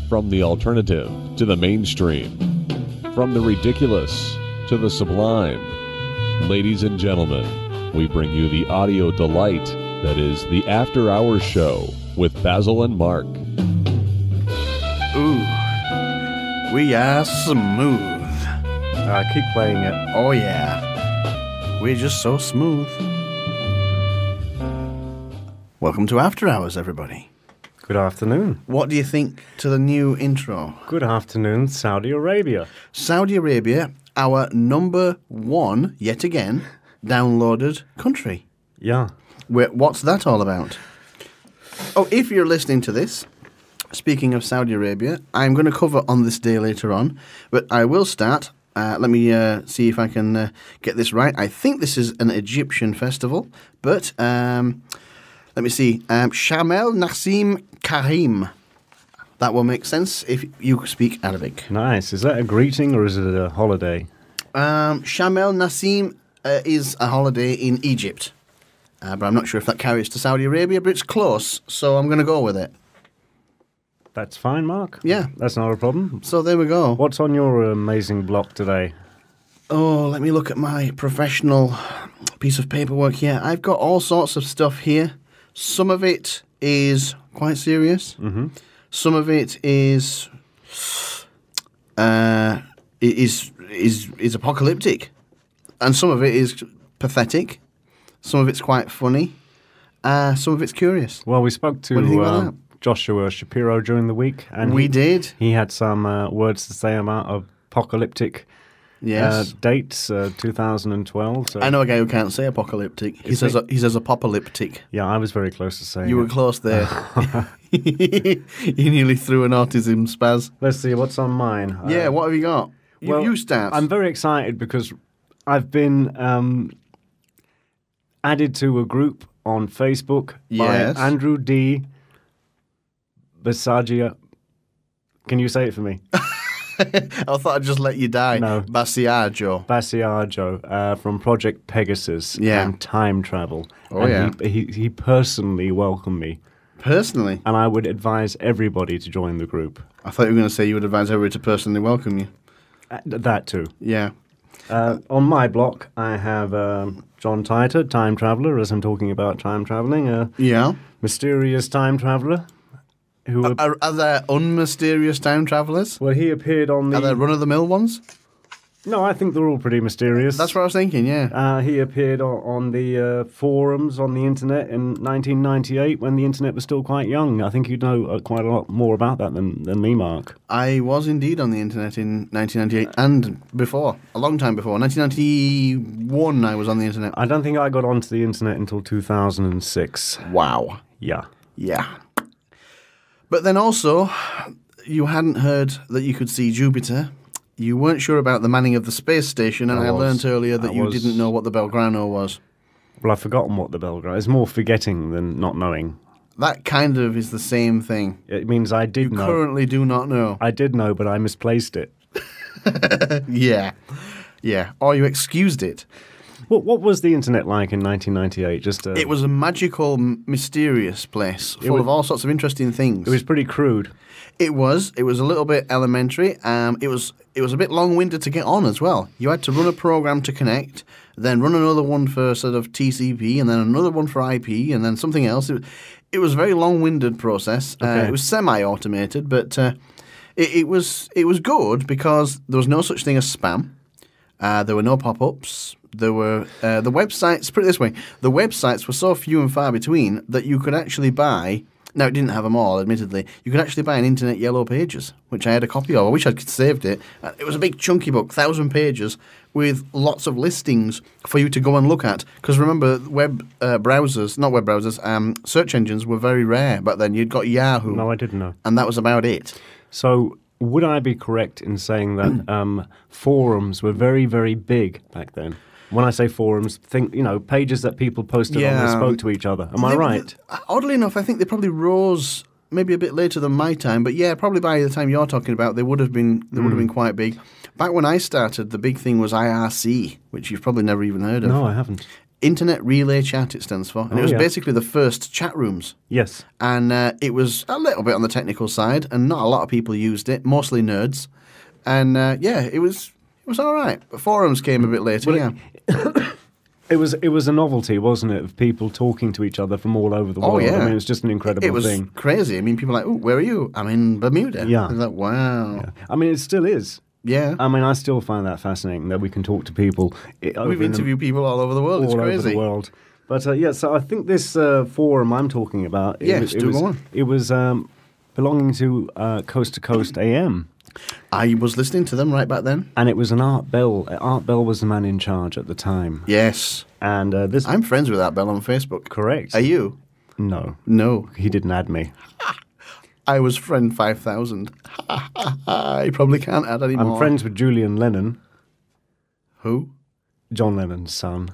From the alternative to the mainstream. From the ridiculous to the sublime. Ladies and gentlemen, we bring you the audio delight that is the After Hours Show with Basil and Mark. Ooh, we are smooth. I keep playing it. Oh yeah, we're just so smooth. Welcome to After Hours, everybody. Good afternoon. What do you think to the new intro? Good afternoon, Saudi Arabia. Saudi Arabia, our number one, yet again, downloaded country. Yeah. What's that all about? Oh, if you're listening to this, speaking of Saudi Arabia, I'm going to cover on this day later on, but I will start. Let me see if I can get this right. I think this is an Egyptian festival, but let me see. Shamel Nassim Karim. That will make sense if you speak Arabic. Nice. Is that a greeting or is it a holiday? Shamel Nassim is a holiday in Egypt. But I'm not sure if that carries to Saudi Arabia, but it's close, so I'm going to go with it. That's fine, Mark. Yeah. That's not a problem. So there we go. What's on your amazing block today? Oh, let me look at my professional piece of paperwork here. I've got all sorts of stuff here. Some of it is quite serious. Mm-hmm. Some of it is apocalyptic, and some of it is pathetic. Some of it's quite funny. Some of it's curious. Well, we spoke What do you think about to Joshua Shapiro during the week, and We did. He had some words to say about apocalyptic Yes. dates, 2012. So I know a guy who can't say apocalyptic. He Is says it? he says apocalyptic. Yeah, I was very close to saying You were it. close there. You nearly threw an autism spaz. Let's see what's on mine. Yeah, what have you got? You start. I'm very excited because I've been added to a group on Facebook Yes. by Andrew D. Basagia. Can you say it for me? I thought I'd just let you die. No. Basiaggio. Basiaggio from Project Pegasus Yeah. and Time Travel. Oh, and he personally welcomed me, Personally, and I would advise everybody to join the group. I thought you were going to say you would advise everybody to personally welcome you. That too. Yeah. On my block, I have John Titor, time traveller, as I'm talking about time travelling, Yeah. mysterious time traveller. Who Are there unmysterious time travellers? well, he appeared on the. Are there run-of-the-mill ones? No, I think they're all pretty mysterious. That's what I was thinking, yeah. He appeared on the forums on the internet in 1998 when the internet was still quite young. I think you know quite a lot more about that than me, Mark. I was indeed on the internet in 1998 and before, a long time before. 1991 I was on the internet. I don't think I got onto the internet until 2006. Wow. Yeah. Yeah. But then also, you hadn't heard that you could see Jupiter. You weren't sure about the manning of the space station, and I learnt earlier that you didn't know what the Belgrano was. Well, I've forgotten what the Belgrano is. It's more forgetting than not knowing. That kind of is the same thing. It means I did You know. currently do not know. I did know, but I misplaced it. Yeah. Yeah. Or you excused it. What was the internet like in 1998? It was a magical, mysterious place full of all sorts of interesting things. It was pretty crude. It was a little bit elementary. It was a bit long-winded to get on as well. You had to run a program to connect, then run another one for sort of TCP, and then another one for IP, and then something else. It was a very long-winded process. Okay. It was semi-automated, but it was good because there was no such thing as spam. There were no pop-ups. There were the websites. Put it this way: the websites were so few and far between that you could actually buy. Now, it didn't have them all, admittedly. You could actually buy an Internet Yellow Pages, which I had a copy of. I wish I'd saved it. It was a big chunky book, 1,000 pages, with lots of listings for you to go and look at. Because remember, search engines were very rare back then. You'd got Yahoo. No, I didn't know. And that was about it. So, would I be correct in saying that forums were very, very big back then? When I say forums, think, pages that people posted on and spoke to each other. Am I right? Oddly enough, I think they probably rose maybe a bit later than my time, but yeah, probably by the time you're talking about, they would have been quite big. Back when I started, the big thing was IRC, which you've probably never even heard of. No, I haven't. Internet Relay Chat, it stands for. And it was basically the first chat rooms. Yes. And it was a little bit on the technical side, and not a lot of people used it, mostly nerds. And it was all right. But forums came a bit later, It was a novelty, wasn't it, of people talking to each other from all over the world. Oh, yeah. I mean, it was just an incredible thing. It was crazy. I mean, people were like, "Oh, where are you?" "I'm in Bermuda." Yeah. I was like, wow. Yeah. I mean, it still is. Yeah. I mean, I still find that fascinating that we can talk to people. We've interviewed people all over the world. It's crazy. All over the world. But so I think this forum I'm talking about, it was belonging to Coast AM. I was listening to them right back then. And it was an Art Bell. Art Bell was the man in charge at the time. Yes. And I'm friends with Art Bell on Facebook. Correct. Are you? No. No. He didn't add me. I was friend 5,000. I probably can't add anymore. I'm friends with Julian Lennon. Who? John Lennon's son.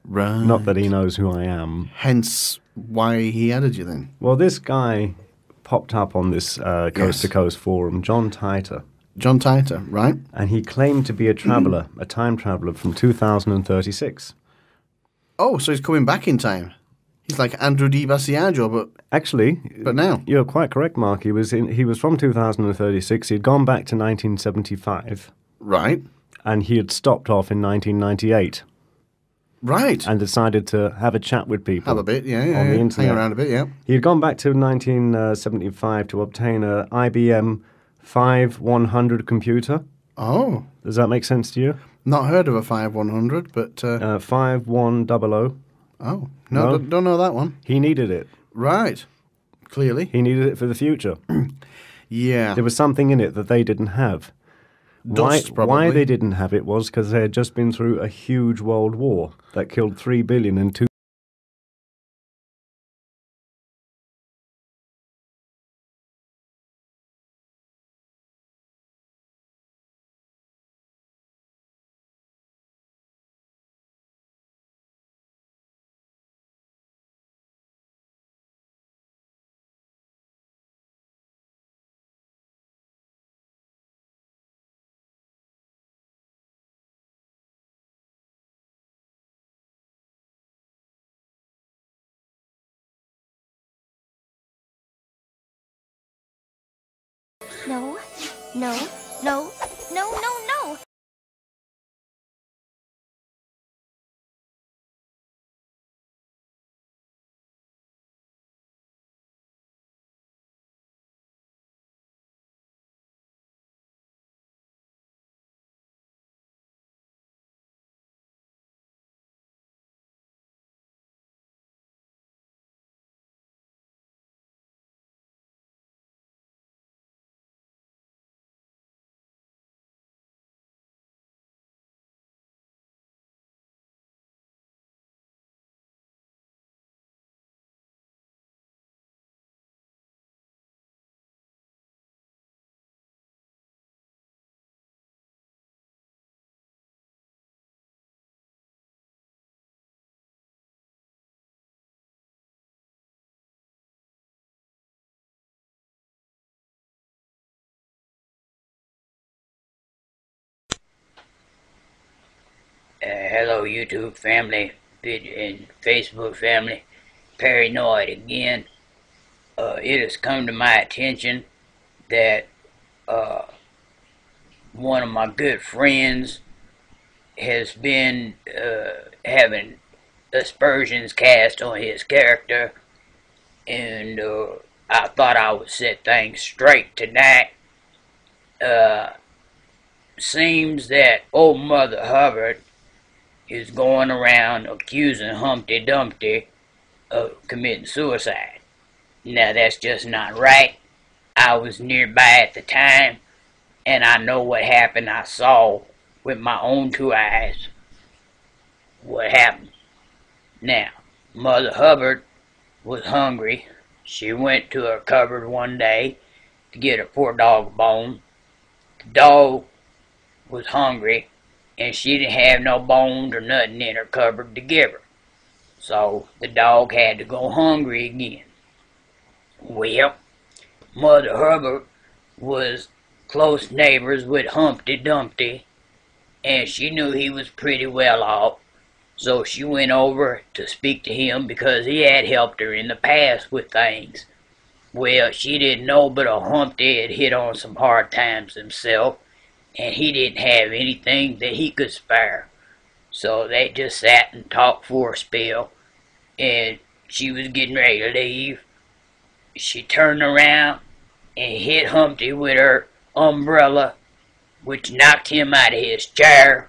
Right. Not that he knows who I am. Hence why he added you then. Well, this guy popped up on this Coast to Coast forum, John Titor. John Titor, right. And he claimed to be a traveller, a time traveller from 2036. Oh, so he's coming back in time. He's like Andrew Di Basiaggio, but now. You're quite correct, Mark. He was from 2036. He'd gone back to 1975. Right. And he had stopped off in 1998. Right. And decided to have a chat with people. Have a bit, yeah. On the internet. Hang around a bit, yeah. He had gone back to 1975 to obtain a IBM 5100 computer. Oh. Does that make sense to you? Not heard of a 5100, but... 5100. Oh. No, don't know that one. He needed it. Right. Clearly. He needed it for the future. Yeah. There was something in it that they didn't have. Dust, probably. Why they didn't have it was because they had just been through a huge world war that killed 3 billion and 2. No, no, no, no, no, no. Hello, YouTube family and Facebook family. Paranoid again. It has come to my attention that one of my good friends has been having aspersions cast on his character, and I thought I would set things straight tonight. Seems that old Mother Hubbard is going around accusing Humpty Dumpty of committing suicide. Now that's just not right. I was nearby at the time, and I know what happened. I saw with my own 2 eyes what happened. Now, Mother Hubbard was hungry. She went to her cupboard one day to get her poor dog a bone. The dog was hungry, and she didn't have no bones or nothing in her cupboard to give her. So the dog had to go hungry again. Well, Mother Hubbard was close neighbors with Humpty Dumpty, and she knew he was pretty well off. So she went over to speak to him because he had helped her in the past with things. Well, she didn't know, but old Humpty had hit on some hard times himself, and he didn't have anything that he could spare. So they just sat and talked for a spell, and she was getting ready to leave. She turned around and hit Humpty with her umbrella, which knocked him out of his chair.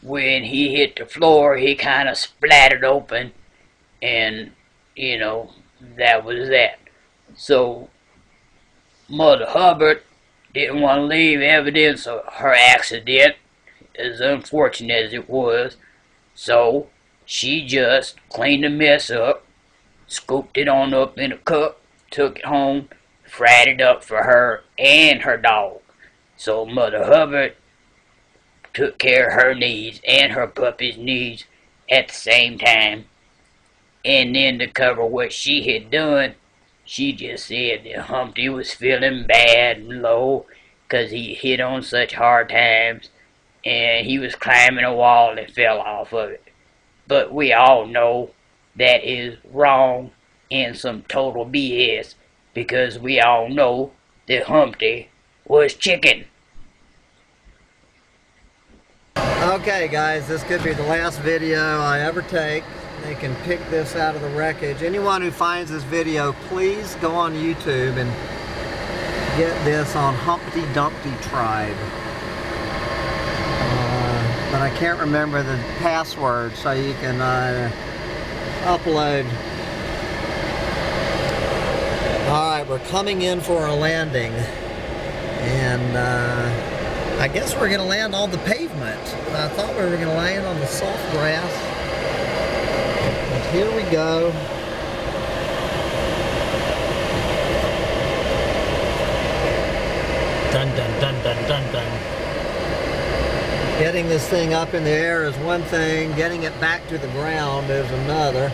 When he hit the floor, he kind of splattered open, and, you know, that was that. So, Mother Hubbard didn't want to leave evidence of her accident, as unfortunate as it was, so she just cleaned the mess up, scooped it on up in a cup, took it home, fried it up for her and her dog. So Mother Hubbard took care of her needs and her puppy's needs at the same time. And then to cover what she had done, she just said that Humpty was feeling bad and low because he hit on such hard times and he was climbing a wall and fell off of it. But we all know that is wrong and some total BS, because we all know that Humpty was chicken. Okay guys, this could be the last video I ever take. They can pick this out of the wreckage. Anyone who finds this video, please go on YouTube and get this on Humpty Dumpty Tribe. But I can't remember the password, so you can upload. Alright, we're coming in for our landing. And I guess we're going to land on the pavement. I thought we were going to land on the soft grass. But here we go. Dun dun dun dun dun dun. Getting this thing up in the air is one thing, getting it back to the ground is another.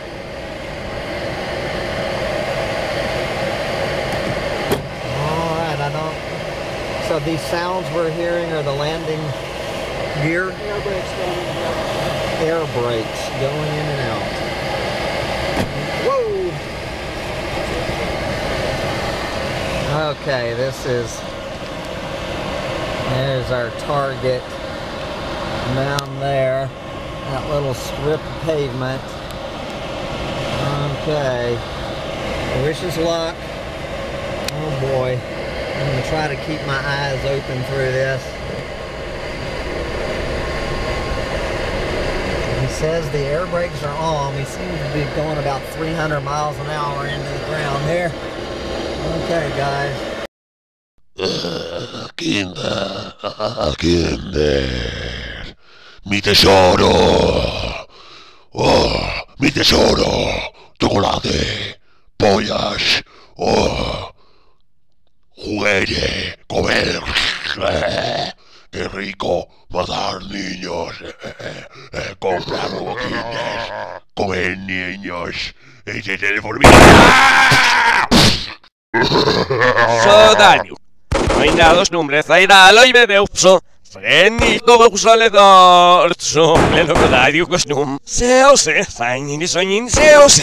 Alright, so these sounds we're hearing are the landing gear? Air brakes going in and out. Air brakes going in and out. Whoa! Okay, there's our target down there, that little strip of pavement. Okay, wish us luck. Oh boy, I'm going to try to keep my eyes open through this. He says the air brakes are on. We seem to be going about 300 miles an hour into the ground here. Okay guys. Kinder, mi tesoro, oh, mi tesoro, chocolate, pollas, oh, juguete, comer, qué rico, matar niños, comprar boquines, comer niños, ese teléfono. Zadaniu. Mainados numbres zaidalo I bebeupso. Frenni kovakusale dartso. Leno kadaiu kosnum. Seose, fajnini sonjin seose.